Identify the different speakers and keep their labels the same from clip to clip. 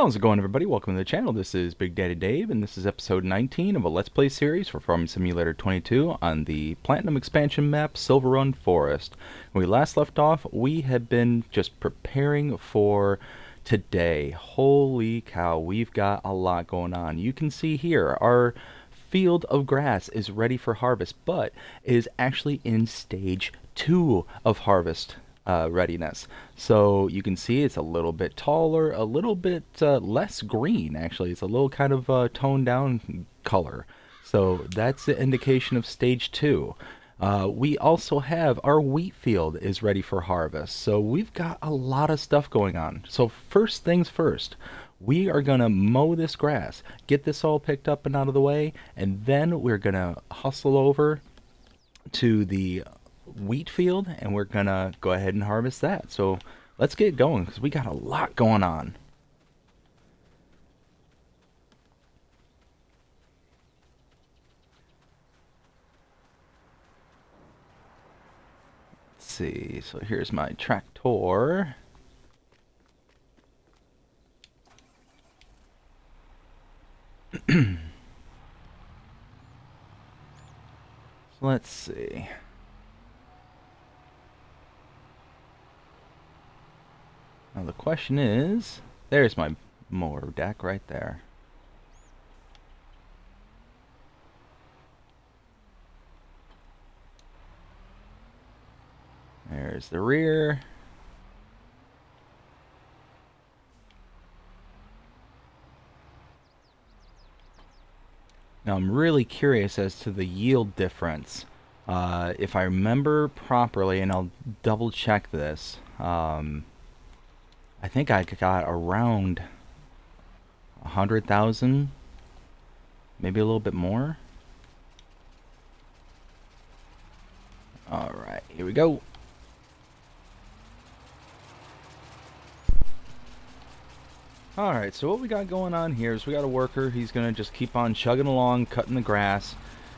Speaker 1: How's it going, everybody? Welcome to the channel. This is Big Daddy Dave, and this is episode 19 of a Let's Play series for Farming Simulator 22 on the Platinum expansion map, Silverrun Forest. When we last left off, we had been just preparing for today. Holy cow, we've got a lot going on. You can see here, our field of grass is ready for harvest, but is actually in stage 2 of harvest readiness. So you can see it's a little bit taller, a little bit less green actually. It's a little kind of toned down color. So that's the indication of stage 2. We also have our wheat field is ready for harvest. So we've got a lot of stuff going on. So first things first, we are going to mow this grass, get this all picked up and out of the way, and then we're going to hustle over to the wheat field and we're gonna go ahead and harvest that. So let's get going because we got a lot going on. Let's see, so here's my tractor. So let's see. Now the question is, there's my mower deck right there. There's the rear. Now I'm really curious as to the yield difference. If I remember properly, and I'll double check this, I think I got around 100,000, maybe a little bit more. Alright, here we go. Alright, so what we got going on here is we got a worker. He's going to just keep on chugging along, cutting the grass.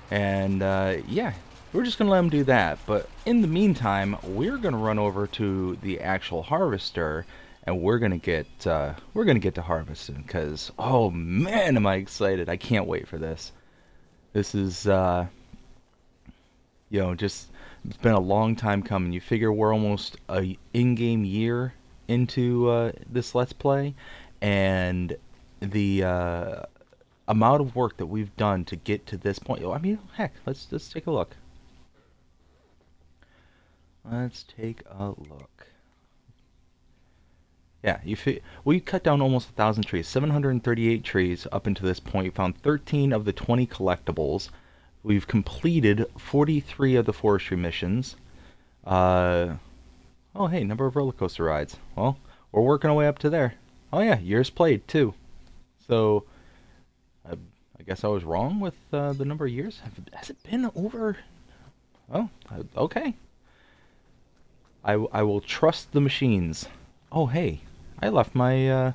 Speaker 1: And yeah, we're just going to let him do that. But in the meantime, we're going to run over to the actual harvester. And we're gonna get to harvesting because, oh man, am I excited! I can't wait for this. This is just, it's been a long time coming. You figure we're almost a in-game year into this Let's Play, and the amount of work that we've done to get to this point. I mean, heck, let's take a look. Let's take a look. Yeah, we cut down almost 1,000 trees, 738 trees up until this point. We found 13 of the 20 collectibles. We've completed 43 of the forestry missions. Oh hey, number of roller coaster rides. Well, we're working our way up to there. Oh yeah, years played too. So, I guess I was wrong with the number of years. Has it been over? Oh, okay. I will trust the machines. Oh hey. I left my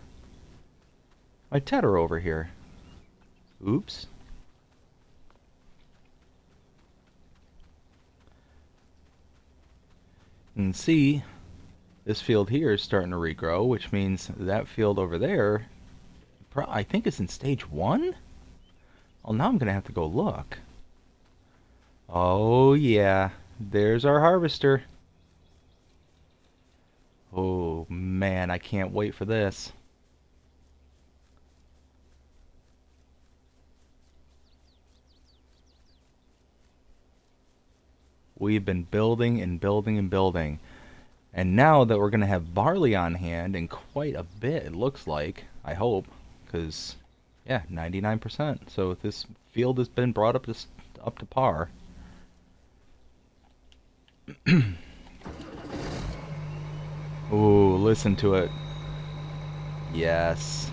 Speaker 1: my tedder over here. Oops. You can see this field here is starting to regrow, which means that field over there, I think is in stage 1? Well, now I'm going to have to go look. Oh yeah, there's our harvester. Oh man, I can't wait for this. We've been building and building and building. And now that we're going to have barley on hand, and quite a bit it looks like, I hope, because yeah, 99%. So this field has been brought up to par. Ooh, listen to it. Yes.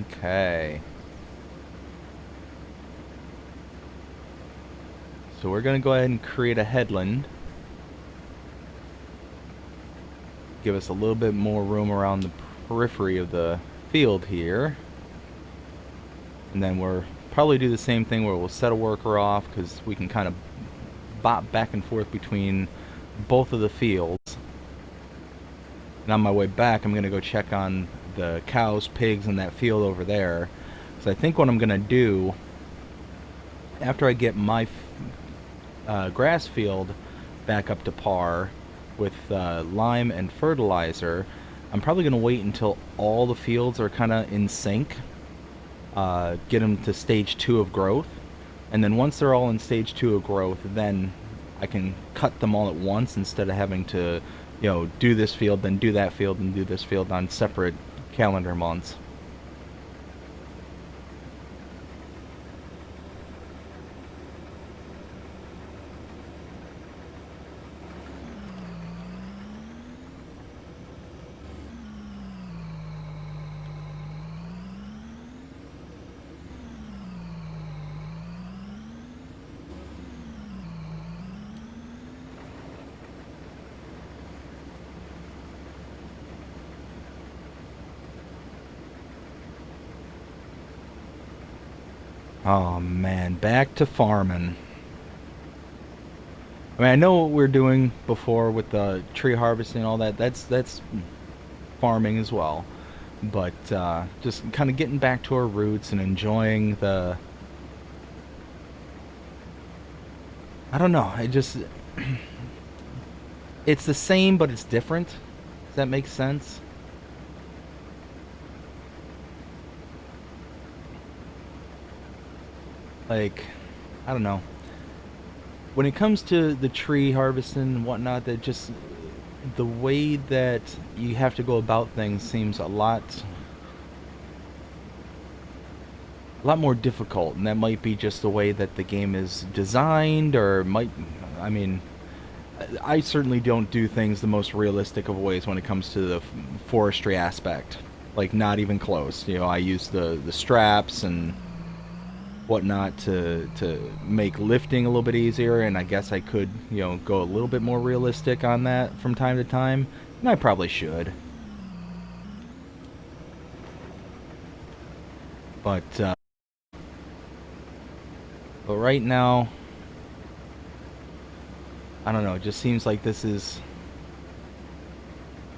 Speaker 1: Okay. So we're going to go ahead and create a headland. Give us a little bit more room around the periphery of the field here. And then we're probably do the same thing where we'll set a worker off because we can kind of bop back and forth between both of the fields. And on my way back, I'm going to go check on the cows, pigs, and that field over there. So I think what I'm going to do, after I get my grass field back up to par with lime and fertilizer, I'm probably going to wait until all the fields are kind of in sync, get them to stage 2 of growth, and then once they're all in stage 2 of growth, then I can cut them all at once instead of having to, you know, do this field, then do that field, and do this field on separate calendar months. Oh man, back to farming. I mean, I know what we are doing before with the tree harvesting and all that. That's farming as well. But just kind of getting back to our roots and enjoying the... I don't know. It's the same, but it's different. Does that make sense? Like, I don't know. When it comes to the tree harvesting and whatnot, that just the way that you have to go about things seems a lot more difficult, and that might be just the way that the game is designed, or might, I mean, I certainly don't do things the most realistic of ways when it comes to the forestry aspect. Like, not even close. You know, I use the straps and whatnot to make lifting a little bit easier, and I guess I could, you know, go a little bit more realistic on that from time to time, and I probably should. But right now, I don't know, it just seems like this is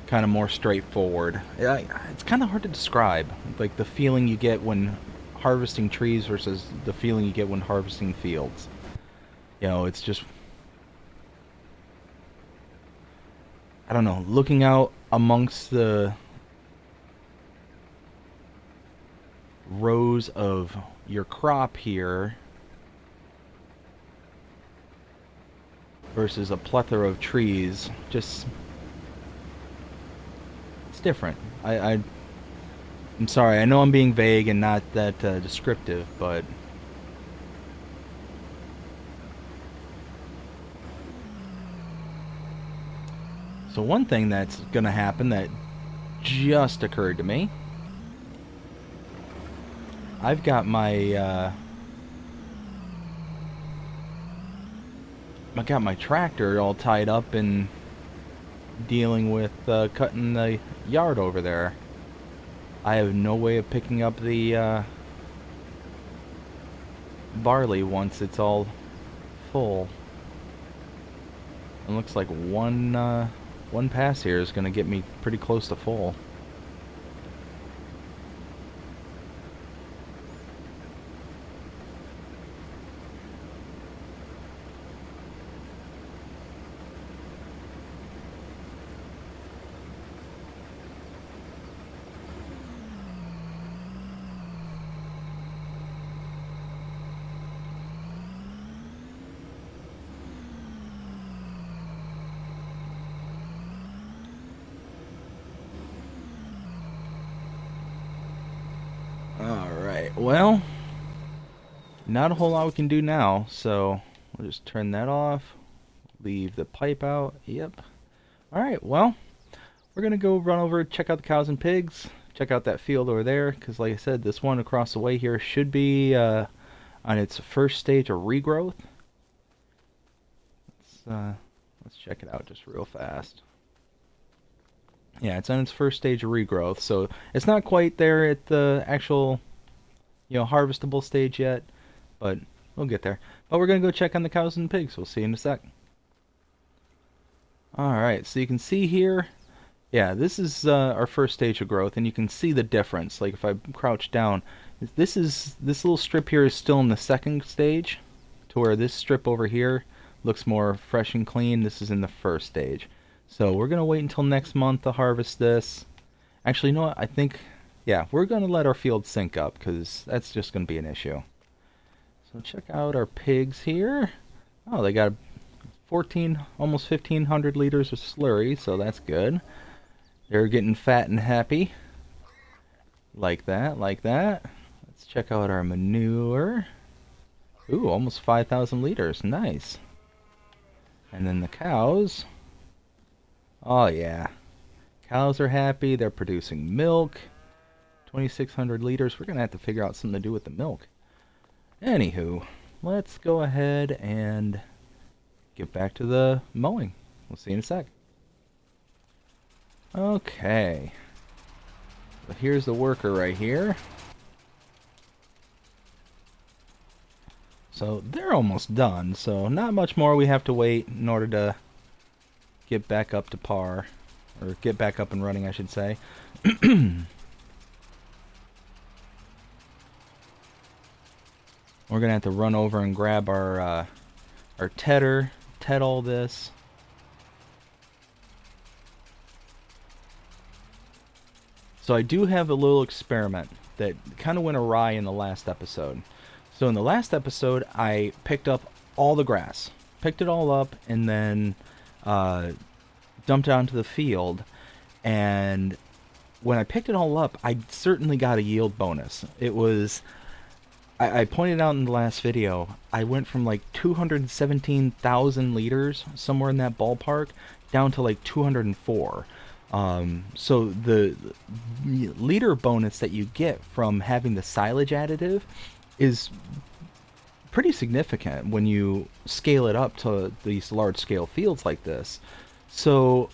Speaker 1: kind of more straightforward. It's kind of hard to describe, like the feeling you get when harvesting trees versus the feeling you get when harvesting fields. You know, it's just, I don't know, looking out amongst the rows of your crop here versus a plethora of trees, just, it's different. I'm sorry, I know I'm being vague and not that descriptive, but so one thing that's gonna happen that just occurred to me, I've got my I got my tractor all tied up and dealing with cutting the yard over there. I have no way of picking up the barley once it's all full. It looks like one pass here is going to get me pretty close to full. Alright, well, not a whole lot we can do now, so we'll just turn that off, leave the pipe out. Yep. Alright, well, we're gonna go run over, check out the cows and pigs, check out that field over there, because like I said, this one across the way here should be on its first stage of regrowth. Let's check it out just real fast. Yeah, it's on its first stage of regrowth, so it's not quite there at the actual harvestable stage yet, but we'll get there. But we're gonna go check on the cows and pigs. We'll see you in a sec. Alright, so you can see here, yeah, this is our first stage of growth, and you can see the difference. Like if I crouch down, this little strip here is still in the second stage, to where this strip over here looks more fresh and clean. This is in the first stage. So we're gonna wait until next month to harvest this. Actually, you know what? I think, yeah, we're gonna let our field sink up, because that's just gonna be an issue. So check out our pigs here. Oh, they got 14, almost 1,500 liters of slurry, so that's good. They're getting fat and happy. Like that, like that. Let's check out our manure. Ooh, almost 5,000 liters. Nice. And then the cows. Oh, yeah. Cows are happy. They're producing milk. 2,600 liters. We're going to have to figure out something to do with the milk. Anywho, let's go ahead and get back to the mowing. We'll see you in a sec. Okay. So here's the worker right here. So they're almost done, so not much more we have to wait in order to get back up to par. Or get back up and running, I should say. We're gonna have to run over and grab our tedder, ted all this. So I do have a little experiment that kind of went awry in the last episode. So in the last episode, I picked up all the grass, picked it all up, and then dumped it onto the field. And when I picked it all up, I certainly got a yield bonus. It was, I pointed out in the last video, I went from like 217,000 liters, somewhere in that ballpark, down to like 204. So the liter bonus that you get from having the silage additive is pretty significant when you scale it up to these large scale fields like this. So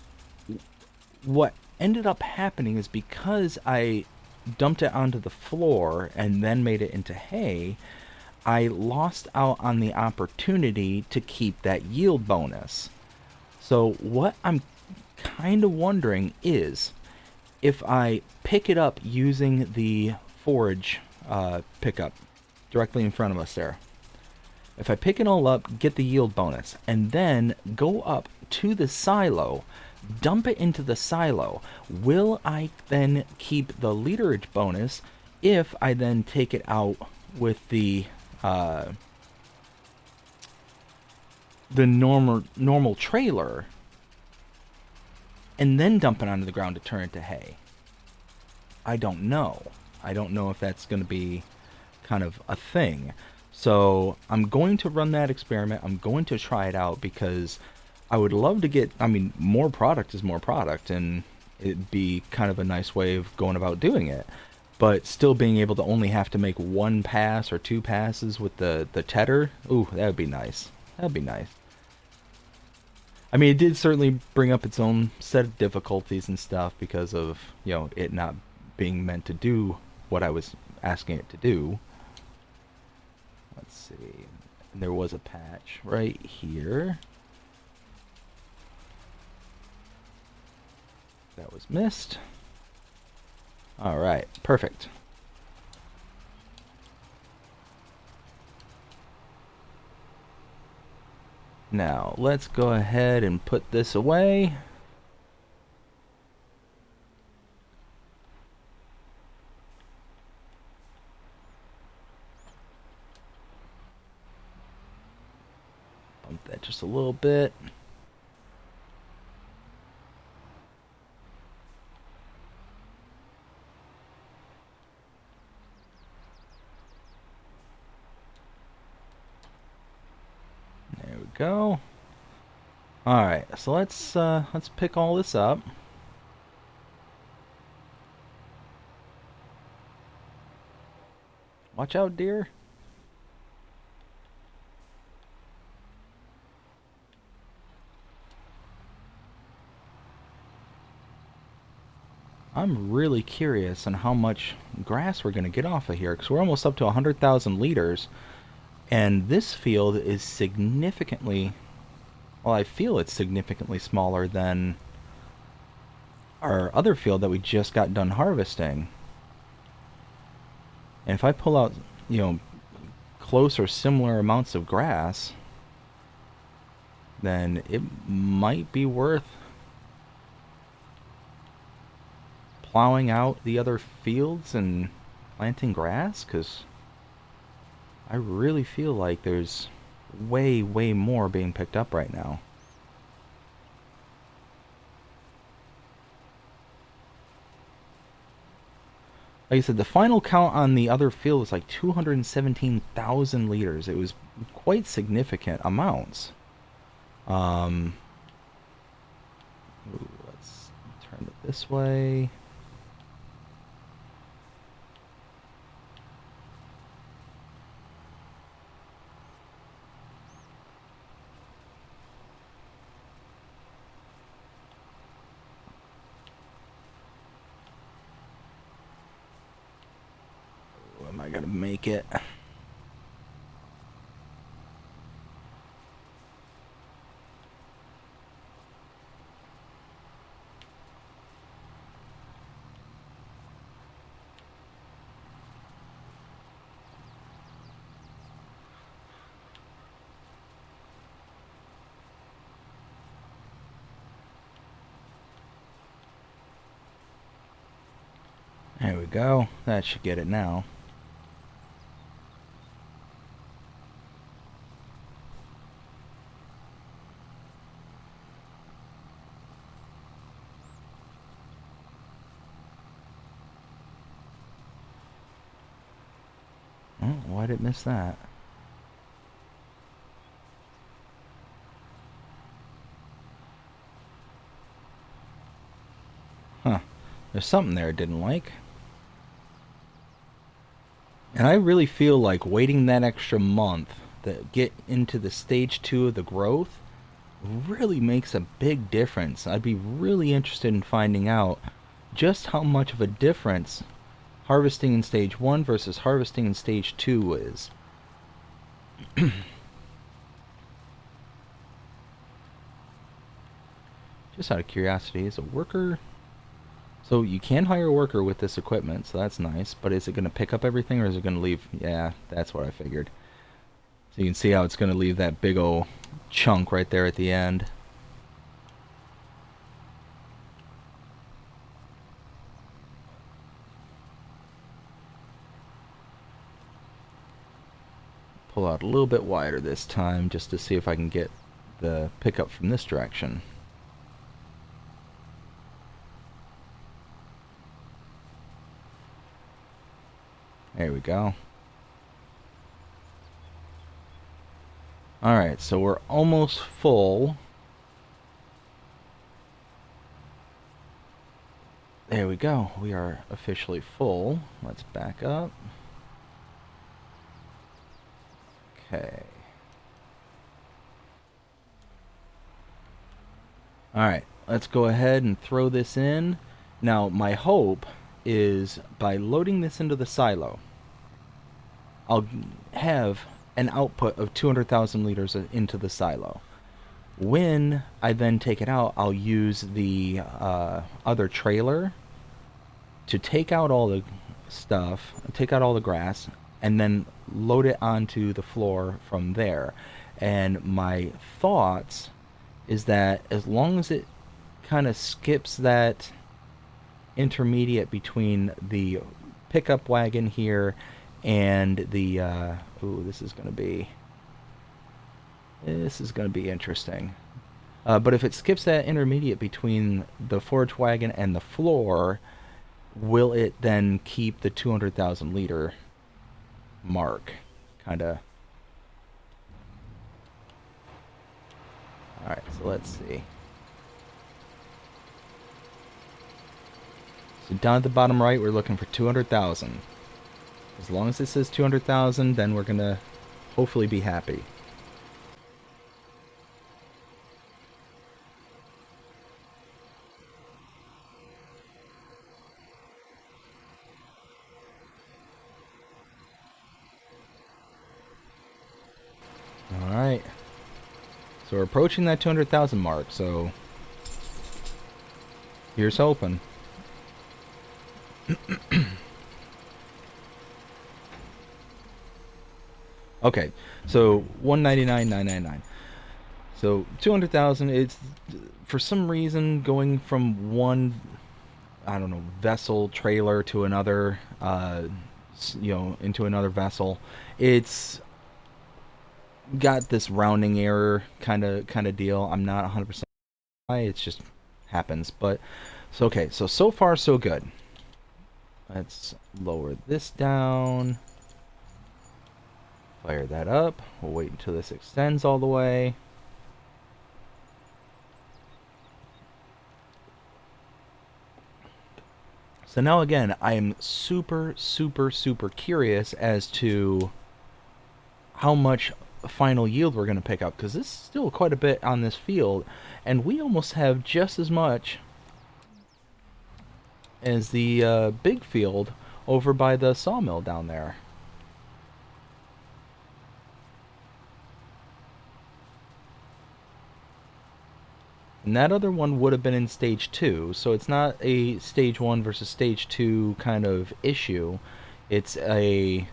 Speaker 1: what ended up happening is, because I dumped it onto the floor and then made it into hay, I lost out on the opportunity to keep that yield bonus. So what I'm kind of wondering is, if I pick it up using the forage pickup directly in front of us there, if I pick it all up, get the yield bonus, and then go up to the silo, dump it into the silo, will I then keep the literage bonus if I then take it out with the normal trailer and then dump it onto the ground to turn it to hay? I don't know. I don't know if that's going to be kind of a thing. So I'm going to run that experiment. I'm going to try it out, because I would love to get, I mean, more product is more product, and it'd be kind of a nice way of going about doing it. But still being able to only have to make one pass or two passes with the tedder, ooh, that would be nice. That would be nice. I mean, it did certainly bring up its own set of difficulties and stuff, because of, it not being meant to do what I was asking it to do. Let's see. And there was a patch right here that was missed. Alright, perfect. Now, let's go ahead and put this away. Bump that just a little bit. There we go. All right, so let's pick all this up. Watch out, deer. I'm really curious on how much grass we're going to get off of here, because we're almost up to 100,000 liters, and this field is significantly, well, I feel it's significantly smaller than our other field that we just got done harvesting. And if I pull out, close or similar amounts of grass, then it might be worth plowing out the other fields and planting grass, because I really feel like there's way, way more being picked up right now. Like I said, the final count on the other field was like 217,000 liters. It was quite significant amounts. Ooh, let's turn it this way. Am I gonna make it? There we go. That should get it now. Oh, why did it miss that? Huh. There's something there I didn't like. And I really feel like waiting that extra month to get into the stage 2 of the growth really makes a big difference. I'd be really interested in finding out just how much of a difference harvesting in stage 1 versus harvesting in stage 2 is. Just out of curiosity, is a worker... So you can hire a worker with this equipment, so that's nice, but is it going to pick up everything or is it going to leave? Yeah, that's what I figured. So you can see how it's going to leave that big old chunk right there at the end. Pull out a little bit wider this time just to see if I can get the pickup from this direction. There we go. Alright, so we're almost full. There we go. We are officially full. Let's back up. Okay. Alright, let's go ahead and throw this in. Now, my hope is by loading this into the silo, I'll have an output of 200,000 liters into the silo. When I then take it out, I'll use the other trailer to take out all the stuff, take out all the grass, and then load it onto the floor from there. And my thoughts is that as long as it kind of skips that intermediate between the pickup wagon here and the ooh, this is going to be interesting. But if it skips that intermediate between the forage wagon and the floor, will it then keep the 200,000 liter mark? Kind of. Alright, so let's see. So down at the bottom right, we're looking for 200,000. As long as it says 200,000, then we're going to hopefully be happy. So we're approaching that 200,000 mark, so here's hoping. Okay, so 199,999. So 200,000. It's for some reason going from one, I don't know, vessel trailer to another, into another vessel. It's got this rounding error kind of deal. I'm not 100% why. It's just happens. But so okay. So far so good. Let's lower this down. Fire that up. We'll wait until this extends all the way. So now again, I am super curious as to how much final yield we're going to pick up, because this is still quite a bit on this field, and we almost have just as much as the big field over by the sawmill down there. And that other one would have been in stage 2, so it's not a stage 1 versus stage 2 kind of issue. It's a,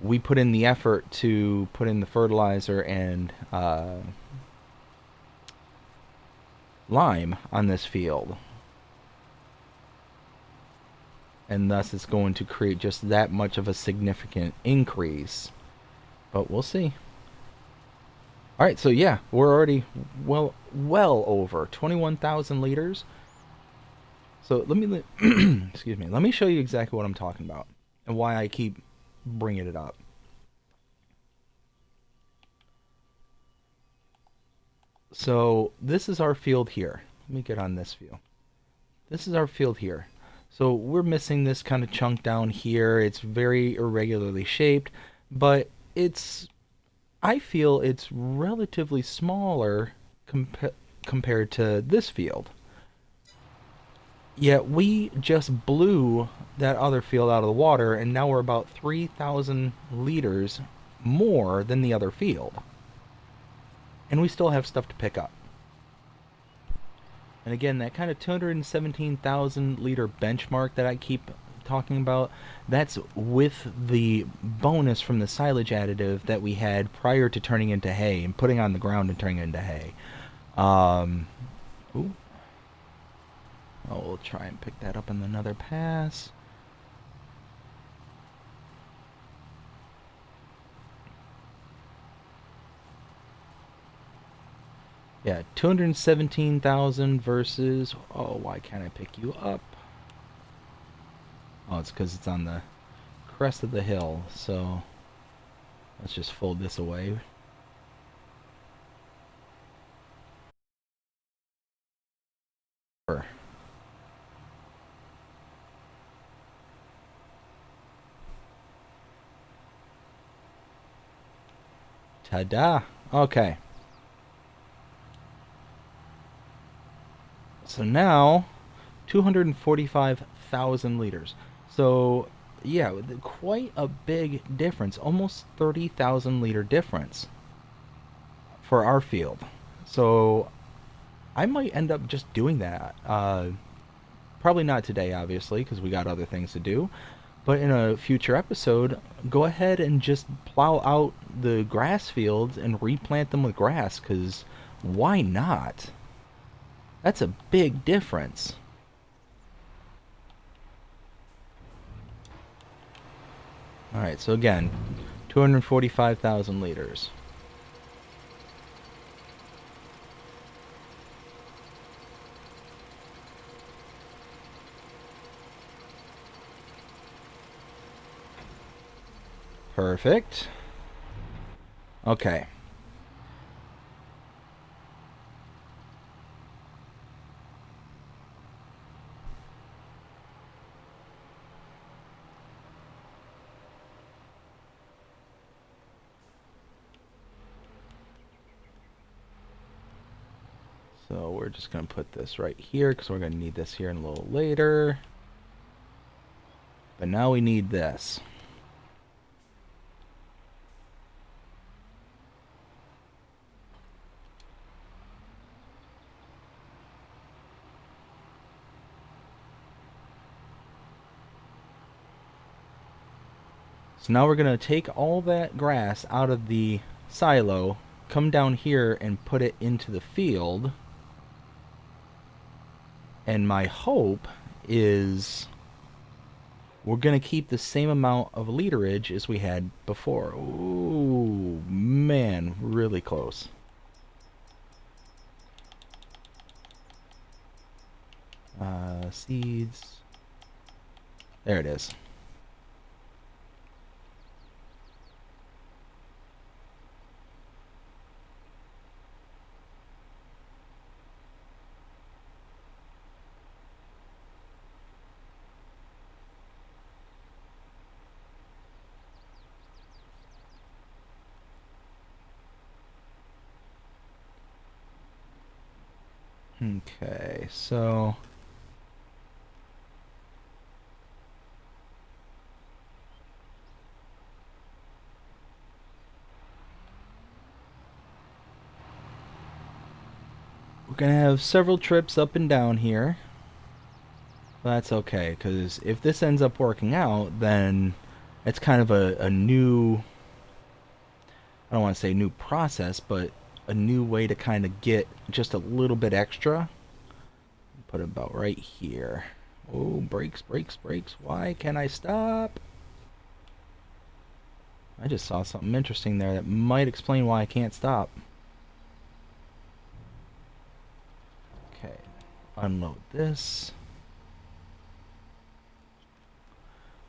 Speaker 1: we put in the effort to put in the fertilizer and lime on this field. And thus it's going to create just that much of a significant increase. But we'll see. Alright, so yeah, we're already well over 21,000 liters. So let me, excuse me, let me show you exactly what I'm talking about and why I keep bringing it up. So this is our field here. Let me get on this view. This is our field here. So we're missing this kind of chunk down here. It's very irregularly shaped, but it's, I feel it's relatively smaller compared to this field. Yet we just blew that other field out of the water, and now we're about 3,000 liters more than the other field. And we still have stuff to pick up. And again, that kind of 217,000 liter benchmark that I keep talking about, that's with the bonus from the silage additive that we had prior to turning into hay and putting on the ground and turning into hay. Ooh. Oh, we'll try and pick that up in another pass. Yeah, 217,000 versus... Oh, why can't I pick you up? Oh, it's because it's on the crest of the hill, so let's just fold this away. Ta-da! Okay. So now, 245,000 liters. So, yeah, quite a big difference. Almost 30,000 liter difference for our field. So, I might end up just doing that. Probably not today, obviously, because we got other things to do. But in a future episode, go ahead and just plow out the grass fields and replant them with grass, because why not? That's a big difference. Alright, so again, 245,000 liters. Perfect. Okay. So we're just going to put this right here because we're going to need this here in a little later. But now we need this. So now we're going to take all that grass out of the silo, come down here and put it into the field. And my hope is we're going to keep the same amount of literage as we had before. Ooh, man, really close. Seeds. There it is. Okay, so we're gonna have several trips up and down here. That's okay, because if this ends up working out, then it's kind of a new, I don't want to say new process, but a new way to kind of get just a little bit extra. Put it about right here. Oh, brakes, brakes, brakes. Why can't I stop? I just saw something interesting there that might explain why I can't stop. Okay, unload this.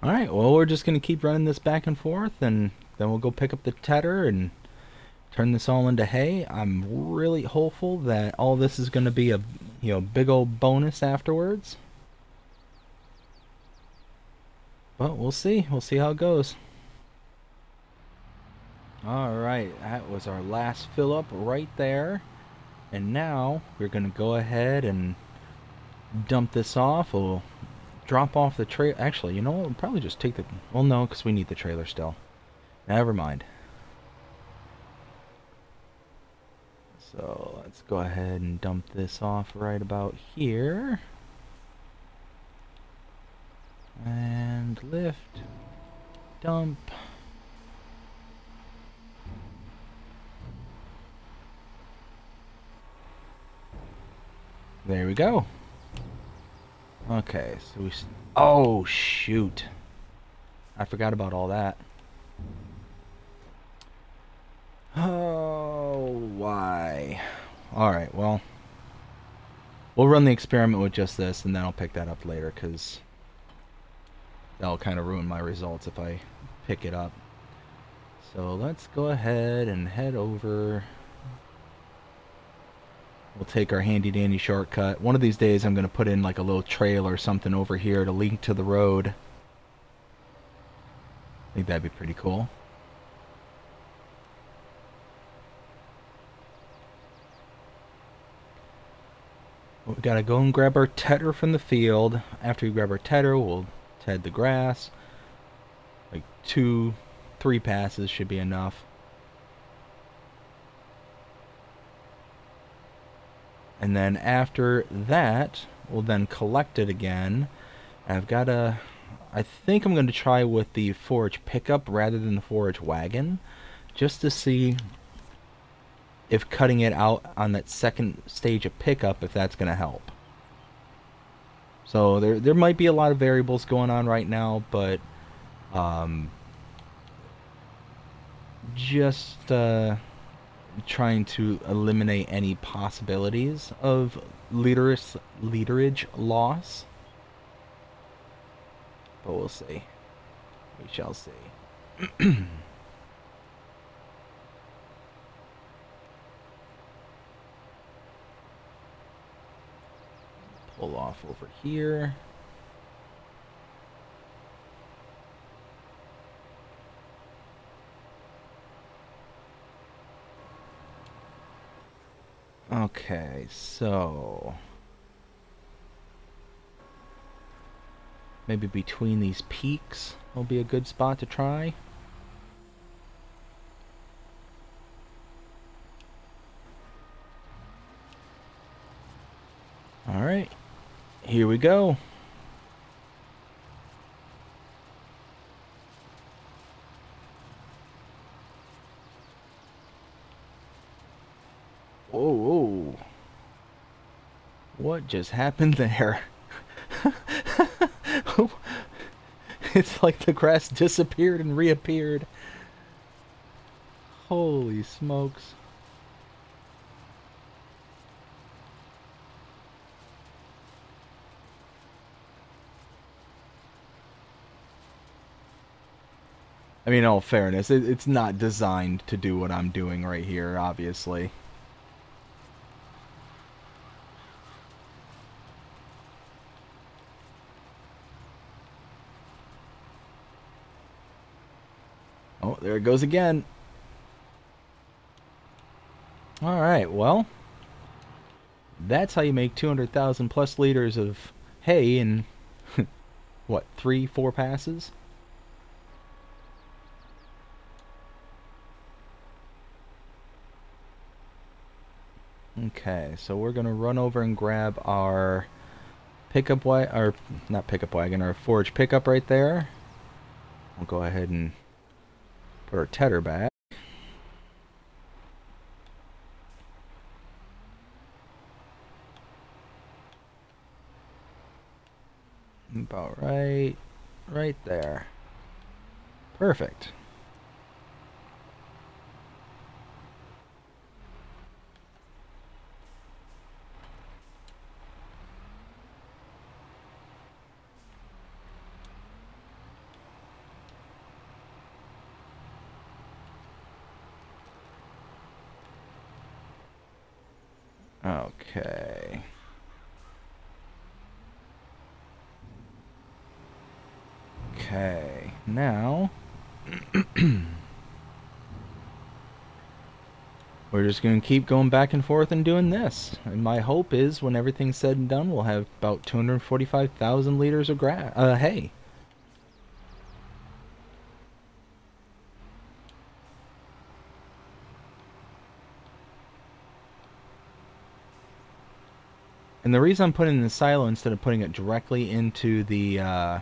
Speaker 1: Alright, well, we're just going to keep running this back and forth, and then we'll go pick up the tedder and turn this all into hay. I'm really hopeful that all this is going to be a big old bonus afterwards. But we'll see. We'll see how it goes. Alright, that was our last fill up right there. And now we're going to go ahead and dump this off. We'll drop off the trailer. Actually, you know what? We'll probably just take the... Well, no, because we need the trailer still. Never mind. So let's go ahead and dump this off right about here. And lift. Dump. There we go. Okay, so we... Oh, shoot. I forgot about all that. Oh, why? Alright, well... We'll run the experiment with just this, and then I'll pick that up later, because... that'll kind of ruin my results if I pick it up. So let's go ahead and head over... We'll take our handy dandy shortcut. One of these days I'm going to put in like a little trail or something over here to link to the road. I think that'd be pretty cool. We gotta go and grab our tedder from the field. After we grab our tedder, we'll ted the grass. Like 2-3 passes should be enough. And then after that, we'll then collect it again. I've got a... I think I'm going to try with the forage pickup rather than the forage wagon. Just to see if cutting it out on that second stage of pickup, if that's going to help. So there might be a lot of variables going on right now, but... just... trying to eliminate any possibilities of literage loss. But we'll see. We shall see. Pull off over here. Okay, so maybe between these peaks will be a good spot to try. Alright, here we go. Whoa, whoa. What just happened there? It's like the grass disappeared and reappeared. Holy smokes. I mean, in all fairness, it's not designed to do what I'm doing right here, obviously. Oh, there it goes again. Alright, well, that's how you make 200,000 plus liters of hay in, what, 3, 4 passes? Okay, so we're gonna run over and grab our pickup wagon, or not pickup wagon, our forage pickup right there. We'll go ahead and put our tedder back. About right there. Perfect. Okay. Okay, now we're just going to keep going back and forth and doing this. And my hope is when everything's said and done, we'll have about 245,000 liters of hay. And the reason I'm putting it in the silo instead of putting it directly into the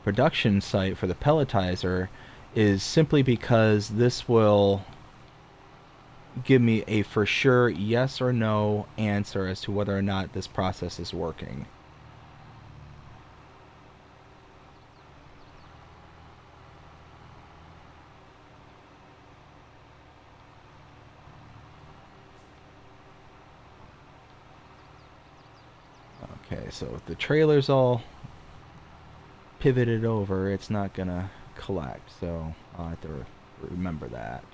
Speaker 1: production site for the pelletizer is simply because this will give me a for sure yes or no answer as to whether or not this process is working. Okay, so if the trailer's all pivoted over, it's not gonna collect, so I'll have to remember that.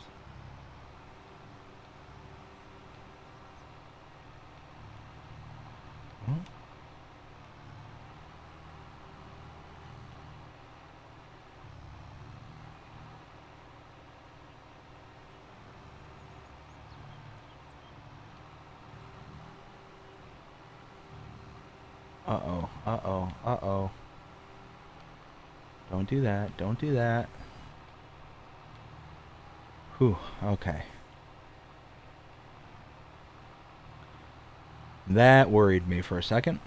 Speaker 1: Uh-oh, uh-oh, uh-oh. Don't do that, don't do that. Whew, okay. That worried me for a second.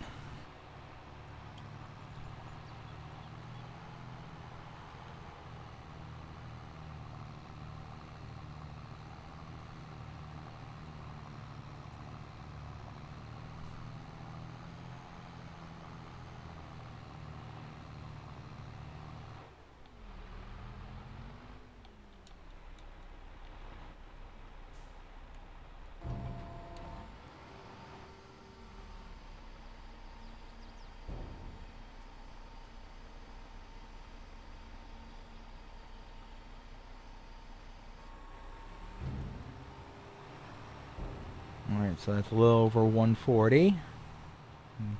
Speaker 1: Alright, so that's a little over 140.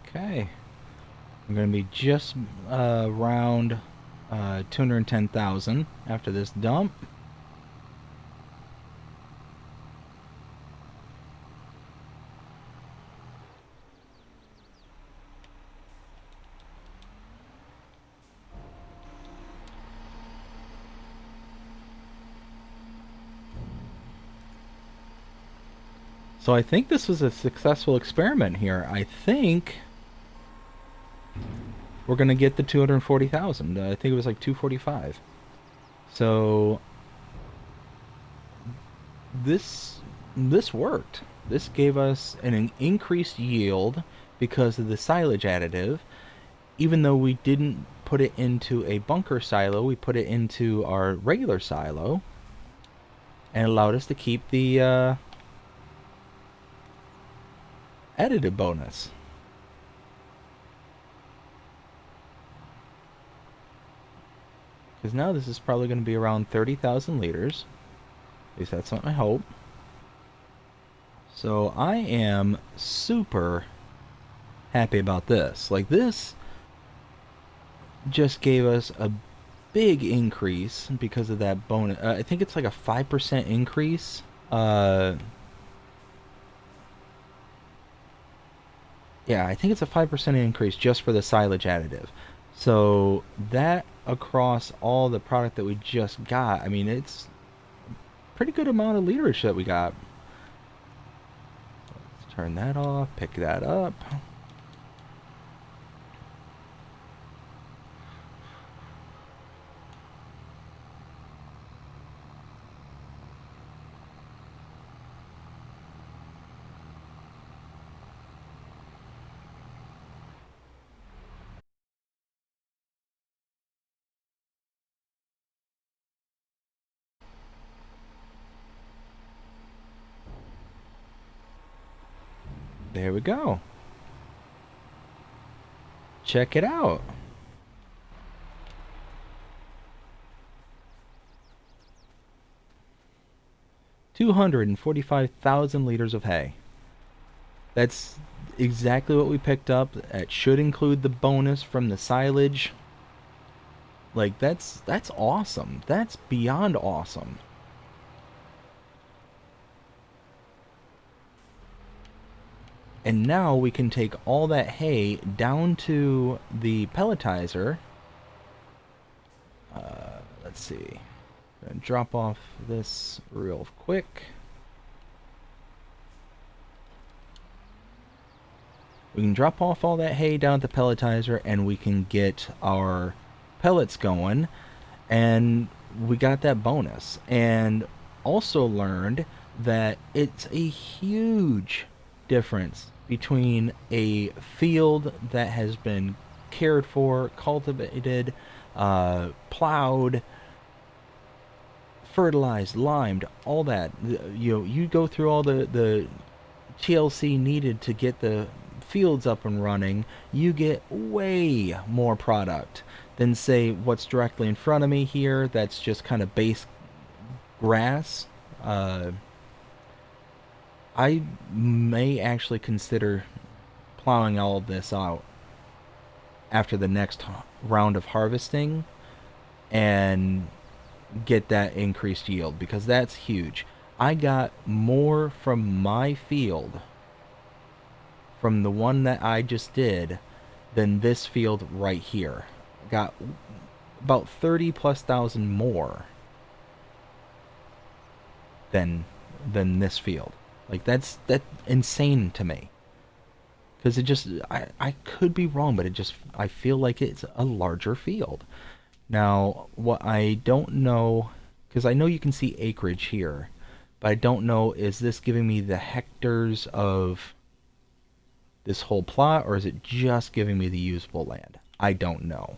Speaker 1: Okay. I'm going to be just around 210,000 after this dump. So I think this was a successful experiment here. I think we're going to get the 240,000. I think it was like 245. So this this worked. This gave us an increased yield because of the silage additive. Even though we didn't put it into a bunker silo, we put it into our regular silo, and allowed us to keep the additive bonus. Because now this is probably going to be around 30,000 liters. At least that's what I hope. So I am super happy about this. Like, this just gave us a big increase because of that bonus. I think it's like a 5% increase. Yeah, I think it's a 5% increase just for the silage additive. So that across all the product that we just got, I mean, it's a pretty good amount of literage that we got. Let's turn that off, pick that up. There we go. Check it out. $245,000 liters of hay. That's exactly what we picked up. That should include the bonus from the silage. Like, that's awesome. That's beyond awesome. And now we can take all that hay down to the pelletizer. Let's see. Gonna drop off this real quick. We can drop off all that hay down at the pelletizer, and we can get our pellets going, and we got that bonus. And also learned that it's a huge difference between a field that has been cared for, cultivated, plowed, fertilized, limed, all that. You know, you go through all the TLC needed to get the fields up and running, you get way more product than, say, what's directly in front of me here. That's just kind of base grass. I may actually consider plowing all of this out after the next round of harvesting and get that increased yield, because that's huge. I got more from my field, from the one that I just did, than this field right here. Got about 30,000+ more than this field. Like, that's insane to me. Because it just, I could be wrong, but I feel like it's a larger field. Now, what I don't know, because I know you can see acreage here, but I don't know, is this giving me the hectares of this whole plot, or is it just giving me the usable land? I don't know.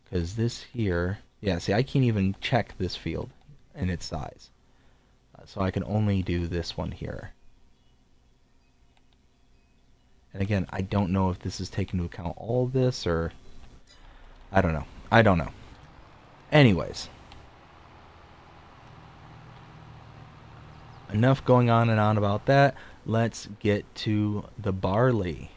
Speaker 1: Because this here, yeah, see, I can't even check this field and its size. So I can only do this one here. And again, I don't know if this is taking into account all of this, or I don't know. I don't know. Anyways, enough going on and on about that. Let's get to the barley.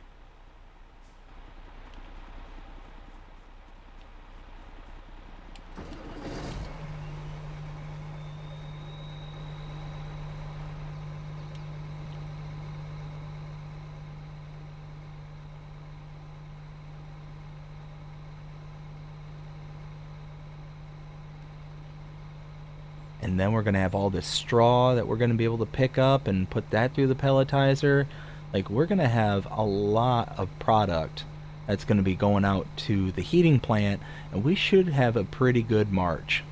Speaker 1: And then we're going to have all this straw that we're going to be able to pick up and put that through the pelletizer. Like, we're going to have a lot of product that's going to be going out to the heating plant, and we should have a pretty good March.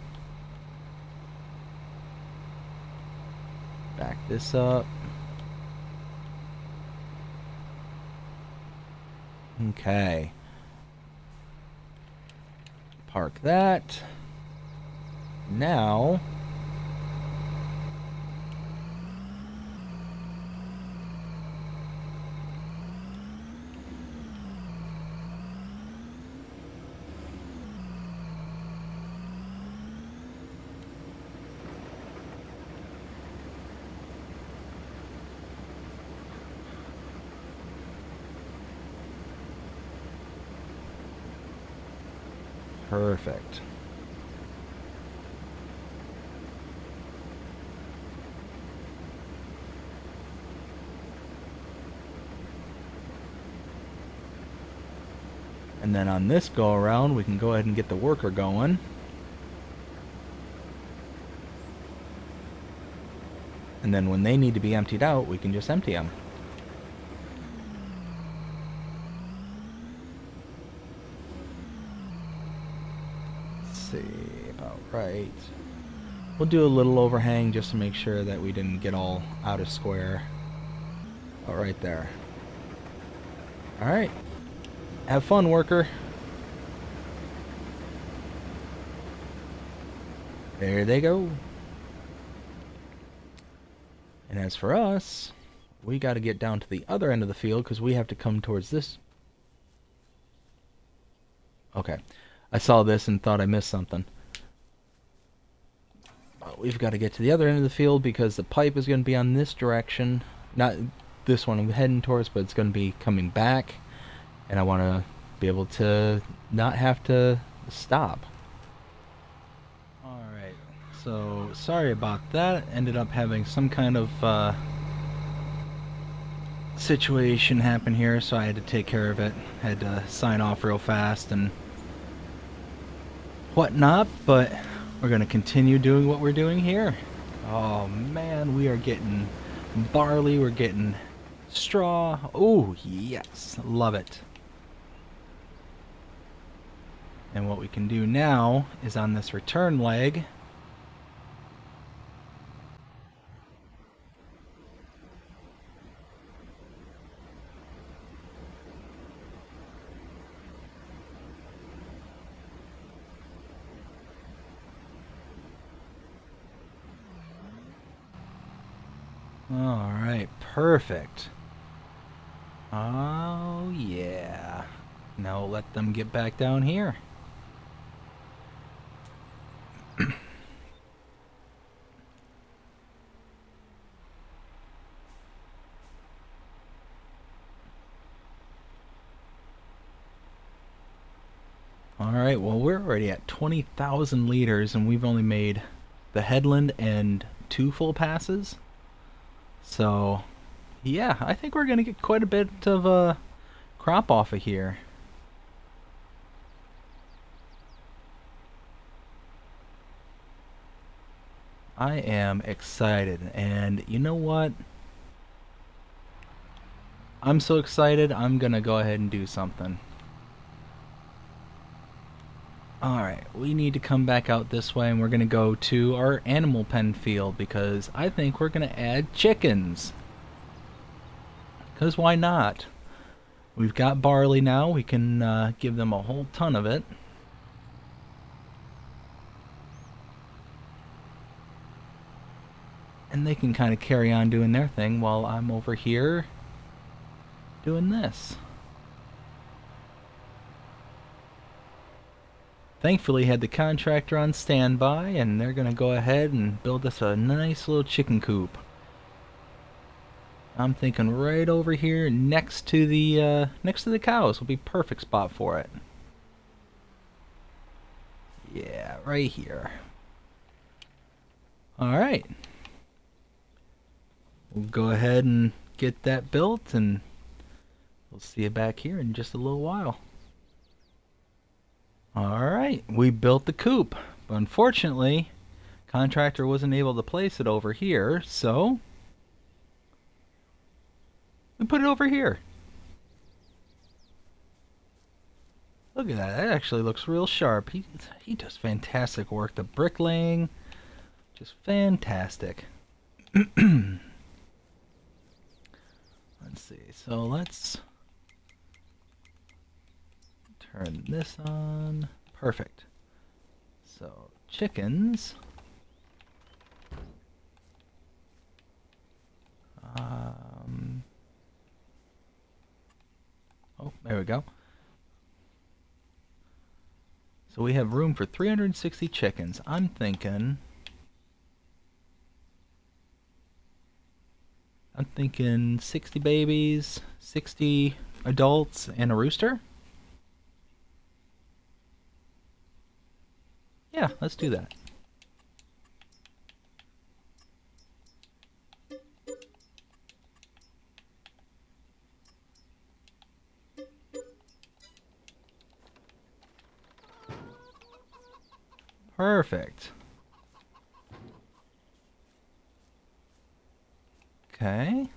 Speaker 1: Back this up. Okay. Park that. Now... Perfect. And then on this go around, we can go ahead and get the worker going. And then when they need to be emptied out, we can just empty them. About right. We'll do a little overhang just to make sure that we didn't get all out of square. About right there. Alright. Have fun, worker. There they go. And as for us, we got to get down to the other end of the field because we have to come towards this. Okay. I saw this and thought I missed something. We've got to get to the other end of the field because the pipe is going to be on this direction. Not this one I'm heading towards, but it's going to be coming back. And I want to be able to not have to stop. Alright, so sorry about that. Ended up having some kind of situation happen here, so I had to take care of it. Had to sign off real fast and whatnot, but we're going to continue doing what we're doing here. Oh man, we are getting barley, we're getting straw. Oh yes, love it. And what we can do now is on this return leg, alright, perfect. Oh yeah. Now let them get back down here. Alright, well we're already at 20,000 liters and we've only made the headland and 2 full passes. So, yeah, I think we're going to get quite a bit of crop off of here. I am excited, and you know what? I'm so excited, I'm going to go ahead and do something. Alright, we need to come back out this way and we're going to go to our animal pen field because I think we're going to add chickens. Because why not? We've got barley now, we can give them a whole ton of it. And they can kind of carry on doing their thing while I'm over here doing this. Thankfully had the contractor on standby and they're gonna go ahead and build us a nice little chicken coop. I'm thinking right over here next to the cows will be perfect spot for it. Yeah, right here. Alright. We'll go ahead and get that built and we'll see you back here in just a little while. Alright, we built the coop, but unfortunately, contractor wasn't able to place it over here, so we put it over here. Look at that, that actually looks real sharp. He does fantastic work. The bricklaying, just fantastic. Let's see. So let's turn this on. Perfect. So chickens. Oh, there we go. So we have room for 360 chickens. I'm thinking 60 babies, 60 adults, and a rooster. Yeah, let's do that. Perfect. Okay.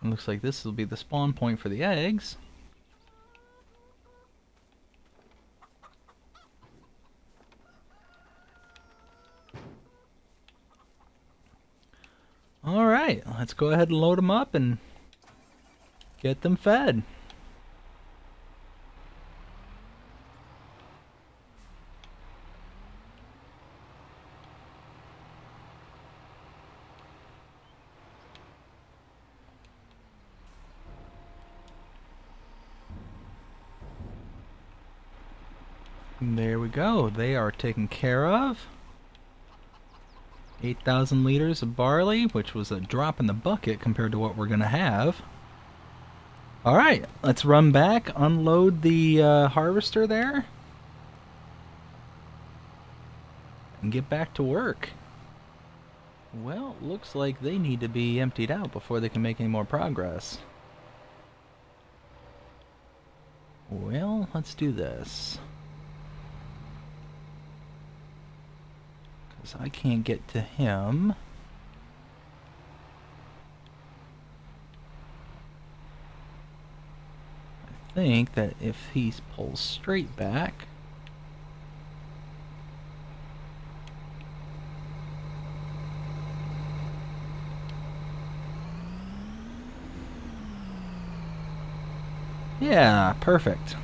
Speaker 1: It looks like this will be the spawn point for the eggs. Alright, let's go ahead and load them up and get them fed. There we go. They are taken care of. 8,000 liters of barley, which was a drop in the bucket compared to what we're going to have. Alright, let's run back, unload the harvester there, and get back to work. Well, looks like they need to be emptied out before they can make any more progress. Well, let's do this. Because I can't get to him. I think that if he pulls straight back... Yeah, perfect.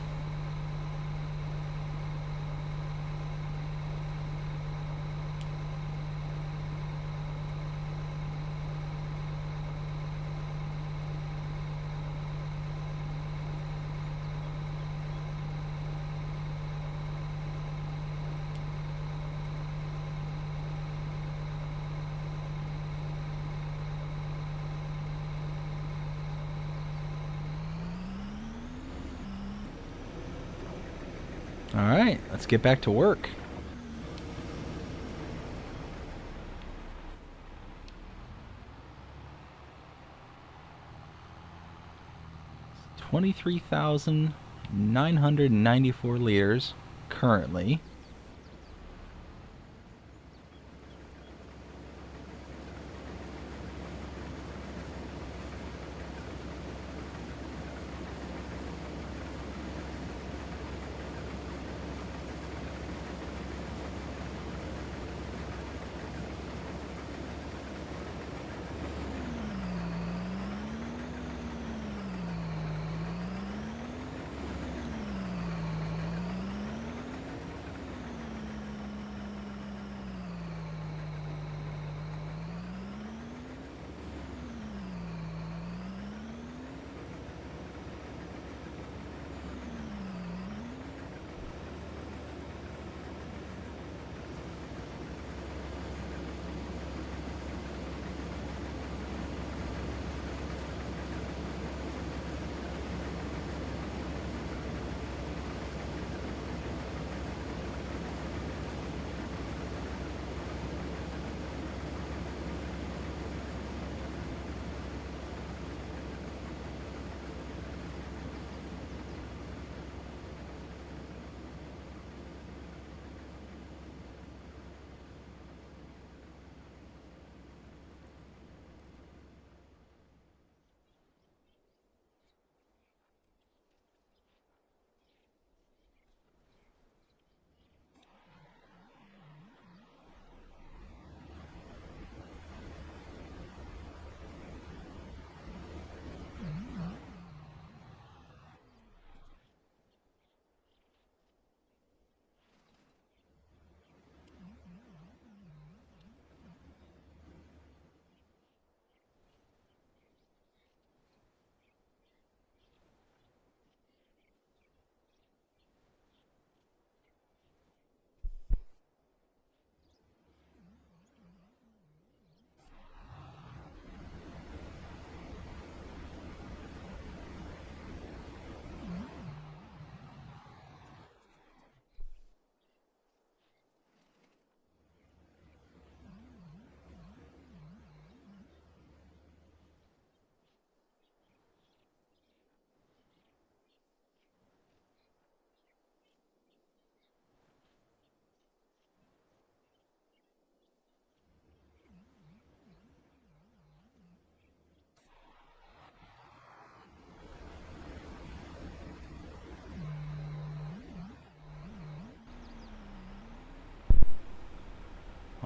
Speaker 1: Alright, let's get back to work. $23,994 liters currently.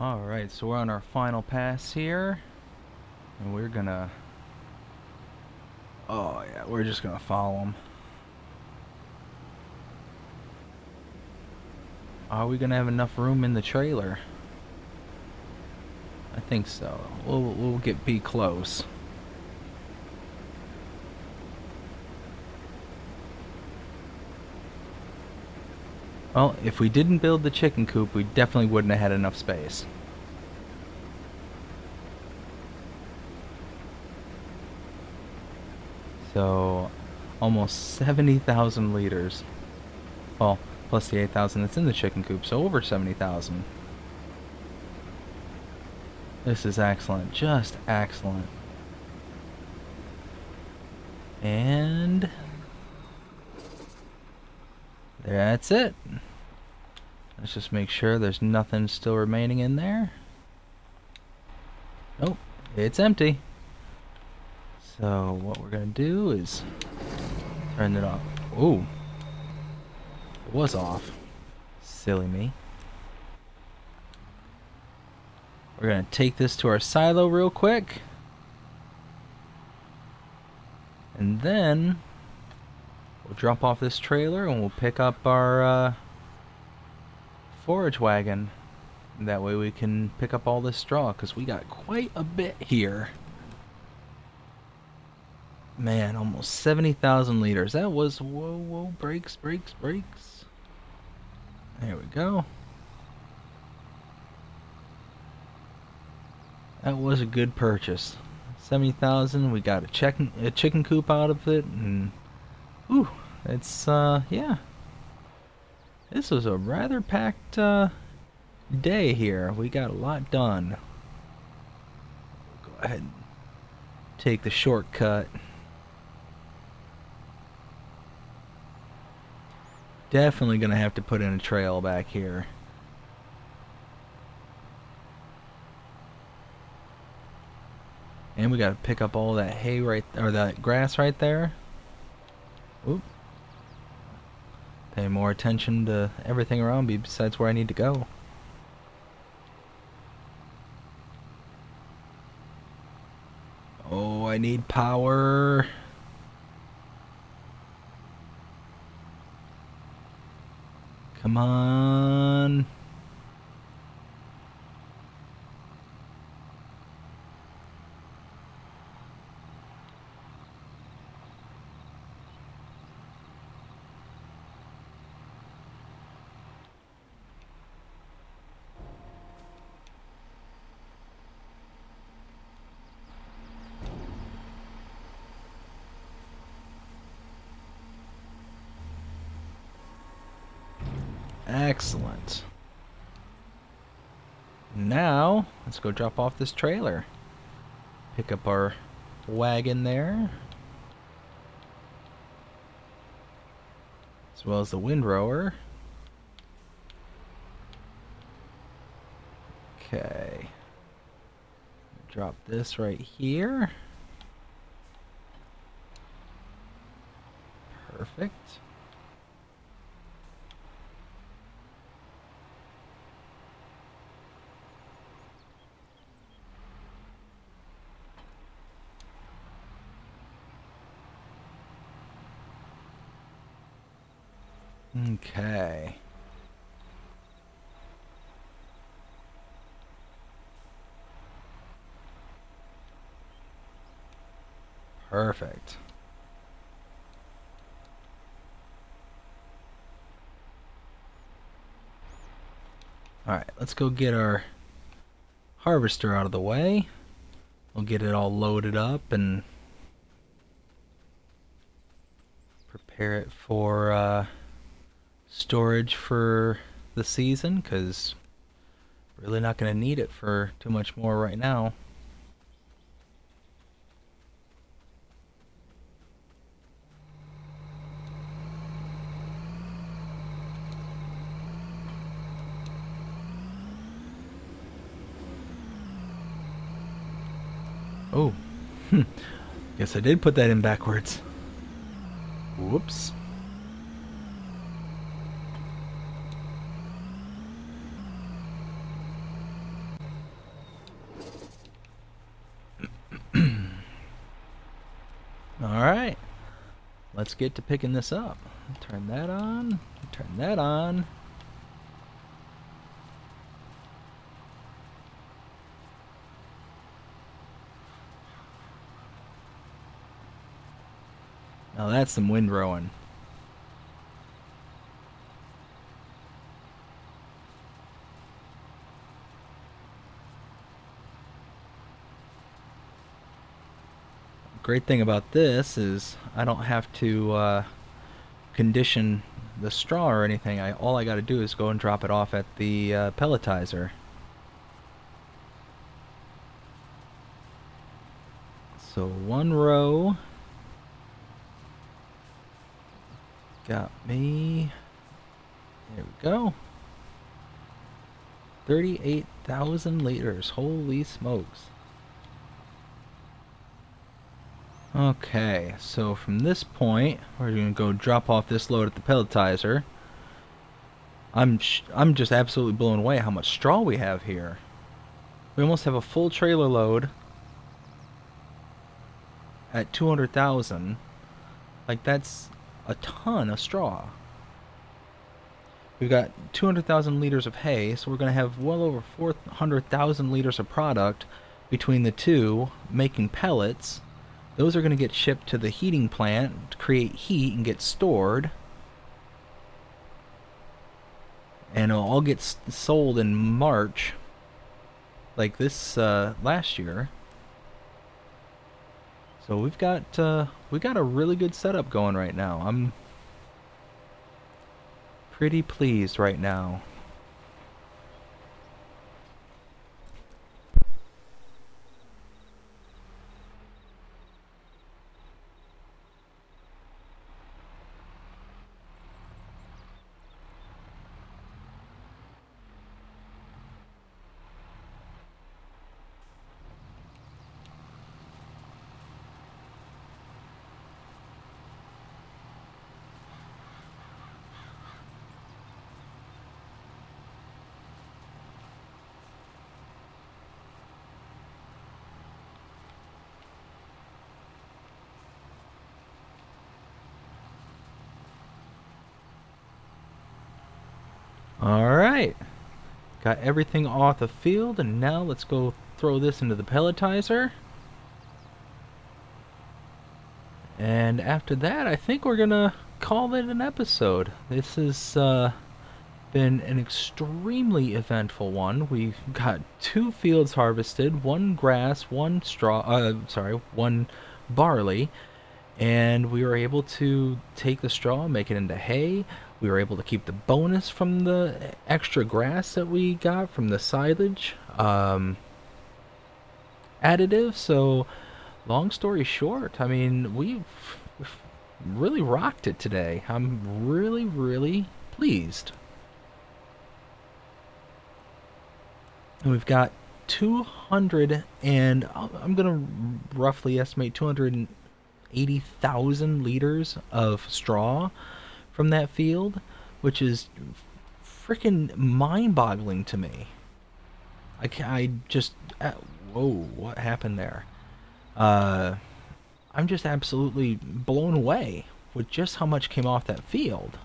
Speaker 1: Alright, so we're on our final pass here. And we're gonna... Oh yeah, we're just gonna follow them. Are we gonna have enough room in the trailer? I think so. We'll be close. Well, if we didn't build the chicken coop, we definitely wouldn't have had enough space. So, almost 70,000 liters. Well, plus the 8,000 that's in the chicken coop, so over 70,000. This is excellent, just excellent. And that's it. Let's just make sure there's nothing still remaining in there. Nope, it's empty. So what we're gonna do is turn it off. Ooh, it was off. Silly me. We're gonna take this to our silo real quick. And then we'll drop off this trailer and we'll pick up our forage wagon. That way we can pick up all this straw, because we got quite a bit here. Man, almost 70,000 liters. That was... Whoa, brakes. There we go. That was a good purchase. 70,000, we got a chicken coop out of it, and... Ooh, it's, yeah. This was a rather packed, day here. We got a lot done. We'll go ahead and take the shortcut. Definitely gonna have to put in a trail back here. And we gotta pick up all that hay or that grass right there. Oop. Pay more attention to everything around me besides where I need to go. Oh, I need power. Come on. Excellent. Now, let's go drop off this trailer. Pick up our wagon there. As well as the windrower. Okay. Drop this right here. Perfect. Okay. Perfect. Alright, let's go get our harvester out of the way. We'll get it all loaded up and prepare it for storage for the season, because really not going to need it for too much more right now. Oh, guess I did put that in backwards. Whoops. let's get to picking this up. Turn that on. Turn that on. Now that's some windrowing. Great thing about this is I don't have to condition the straw or anything. All I got to do is go and drop it off at the pelletizer. So 1 row got me. There we go. 38,000 liters. Holy smokes. Okay, so from this point, we're going to go drop off this load at the pelletizer. I'm just absolutely blown away how much straw we have here. We almost have a full trailer load at 200,000. Like, that's a ton of straw. We've got 200,000 liters of hay, so we're going to have well over 400,000 liters of product between the two, making pellets. Those are going to get shipped to the heating plant to create heat and get stored. And it'll all get sold in March, like this last year. So we got a really good setup going right now. I'm pretty pleased right now. Alright, got everything off the field, and now let's go throw this into the pelletizer. And after that, I think we're gonna call it an episode. This has been an extremely eventful one. We've got 2 fields harvested, 1 grass, 1 straw, 1 barley, and we were able to take the straw and make it into hay. We were able to keep the bonus from the extra grass that we got from the silage additive. So, long story short, I mean, we've really rocked it today. I'm really, really pleased. And we've got 200, and I'm going to roughly estimate 280,000 liters of straw from that field, which is freaking mind-boggling to me. I just whoa, what happened there? I'm just absolutely blown away with just how much came off that field.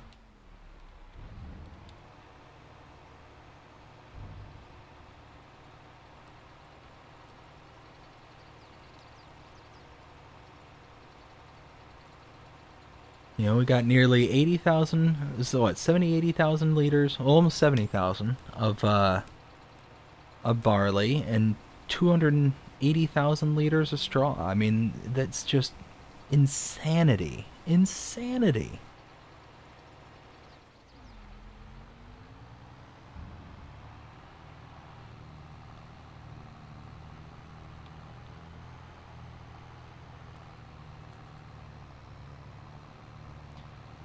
Speaker 1: You know, we got nearly 80,000, so what, 80,000 liters, almost 70,000 of barley and 280,000 liters of straw. I mean, that's just insanity. Insanity.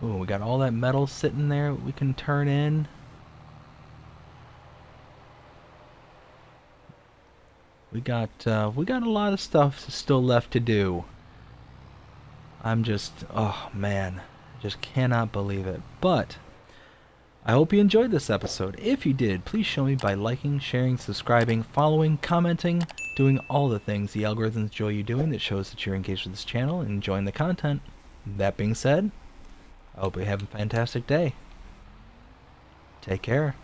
Speaker 1: Ooh, we got all that metal sitting there we can turn in. We got a lot of stuff still left to do. I'm just, oh man, just cannot believe it. But I hope you enjoyed this episode. If you did, please show me by liking, sharing, subscribing, following, commenting, doing all the things the algorithms enjoy you doing that shows that you're engaged with this channel and enjoying the content. That being said, I hope you have a fantastic day. Take care.